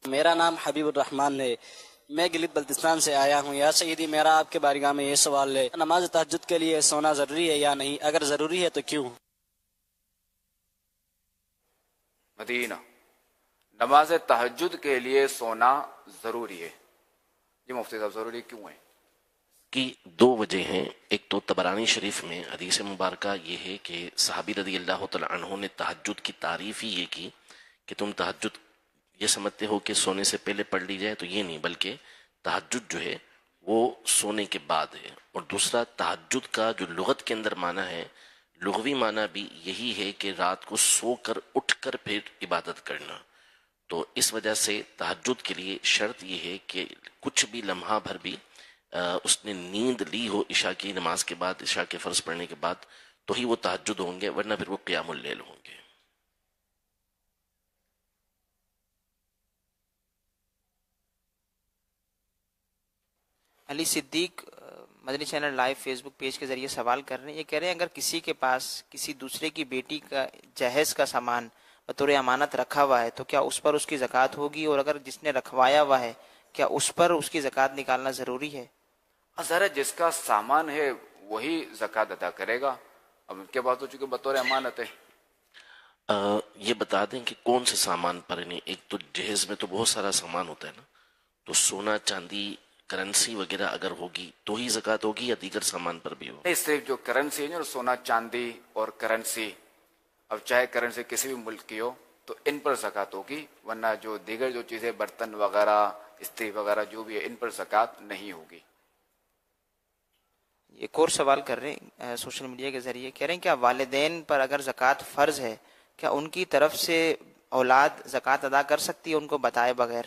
میرا نام حبیب الرحمان ہے، میں گلگت بلتستان سے آیا ہوں۔ یا سیدی، میرا آپ کے بارگاہ میں یہ سوال ہے، نماز تہجد کے لیے سونا ضروری ہے یا نہیں؟ اگر ضروری ہے تو کیوں؟ مدینہ، نماز تہجد کے لیے سونا ضروری ہے؟ جی مفتی صاحب، ضروری کیوں ہے؟ کی دو وجہ ہیں۔ ایک تو طبرانی شریف میں حدیث مبارکہ یہ ہے کہ صحابی رضی اللہ تعالی عنہ نے تہجد کی تعریف ہی یہ کی کہ تم تہجد یہ سمجھتے ہو کہ سونے سے پہلے پڑھ لی جائے، تو یہ نہیں، بلکہ تہجد جو ہے وہ سونے کے بعد ہے۔ اور دوسرا، تہجد کا جو لغت کے اندر معنی ہے، لغوی معنی بھی یہی ہے کہ رات کو سو کر اٹھ کر پھر عبادت کرنا۔ تو اس وجہ سے تہجد کے لیے شرط یہ ہے کہ کچھ بھی لمحہ بھر بھی اس نے نیند لی ہو عشاء کی نماز کے بعد، عشاء کے فرض پڑھنے کے بعد، تو ہی وہ تہجد ہوں گے، ورنہ پھر وہ قیام اللیل ہوں گے۔ علی صدیق مدنی چینل لائیو فیس بک پیج کے ذریعے سوال کر رہے ہیں، یہ کہہ رہے ہیں اگر کسی کے پاس کسی دوسرے کی بیٹی کا جہیز کا سامان بطور امانت رکھا ہوا ہے تو کیا اس پر اس کی زکوٰۃ ہوگی؟ اور اگر جس نے رکھوایا ہوا ہے کیا اس پر اس کی زکوٰۃ نکالنا ضروری ہے؟ ظاہر ہے جس کا سامان ہے وہی زکوٰۃ ادا کرے گا۔ اب ان کے بعد تو چونکہ بطور امانت ہے۔ یہ بتا دیں کہ کون سے سامان پر، نہیں ایک تو جہیز میں تو بہت سارا سامان ہوتا ہے نا، تو سونا چاندی کرنسی وغیرہ اگر ہوگی تو ہی زکوٰۃ ہوگی یا دیگر سامان پر بھی ہو؟ نہیں، صرف جو کرنسی ہے نا، سونا چاندی اور کرنسی، اب چاہے کرنسی کسی بھی ملک کی ہو تو ان پر زکوٰۃ ہوگی، ورنہ جو دیگر جو چیزیں برتن وغیرہ استری وغیرہ جو بھی ہے ان پر زکوٰۃ نہیں ہوگی۔ ایک اور سوال کر رہے ہیں سوشل میڈیا کے ذریعے، کہہ رہے ہیں کیا والدین پر اگر زکوٰۃ فرض ہے کیا ان کی طرف سے اولاد زکوٰۃ ادا کر سکتی ہے ان کو بتائے بغیر؟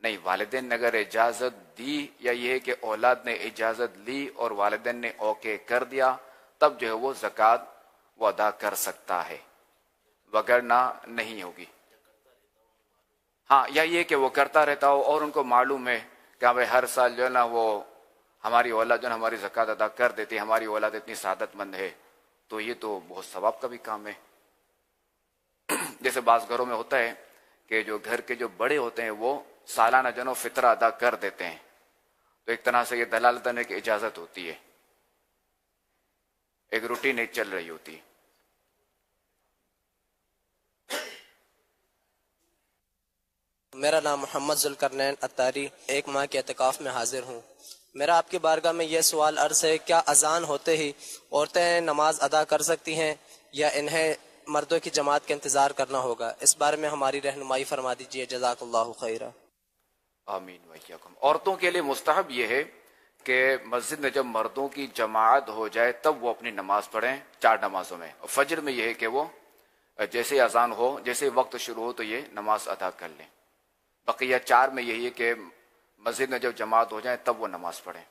نہیں، والدین نے اگر اجازت دی یا یہ ہے کہ اولاد نے اجازت لی اور والدین نے اوکے کر دیا تب جو ہے وہ زکوٰۃ وہ ادا کر سکتا ہے، وگرنہ نہیں ہوگی۔ ہاں، یا یہ کہ وہ کرتا رہتا ہو اور ان کو معلوم ہے کہ ہاں بھائی ہر سال جو ہے نا وہ ہماری اولاد جو ہے نا ہماری زکوٰۃ ادا کر دیتی ہے، ہماری اولاد اتنی سعادت مند ہے، تو یہ تو بہت ثواب کا بھی کام ہے۔ جیسے بعض گھروں میں ہوتا ہے کہ جو گھر کے جو بڑے ہوتے ہیں وہ سالانہ جو ہے نا فطرہ ادا کر دیتے ہیں، تو ایک طرح سے یہ دلالت ہے کہ اجازت ہوتی ہے، ایک روٹین ایک چل رہی ہوتی ہے۔ میرا نام محمد ذوالقرنین اتاری، ایک ماہ کے اعتکاف میں حاضر ہوں۔ میرا آپ کی بارگاہ میں یہ سوال عرض ہے، کیا اذان ہوتے ہی عورتیں نماز ادا کر سکتی ہیں یا انہیں مردوں کی جماعت کا انتظار کرنا ہوگا؟ اس بارے میں ہماری رہنمائی فرما دیجیے، جزاک اللہ خیرہ۔ آمین وإیاکم۔ عورتوں کے لیے مستحب یہ ہے کہ مسجد میں جب مردوں کی جماعت ہو جائے تب وہ اپنی نماز پڑھیں، 4 نمازوں میں۔ اور فجر میں یہ ہے کہ وہ جیسے اذان ہو، جیسے وقت شروع ہو تو یہ نماز ادا کر لیں۔ بقیہ 4 میں یہی ہے کہ مسجد میں جب جماعت ہو جائے تب وہ نماز پڑھیں۔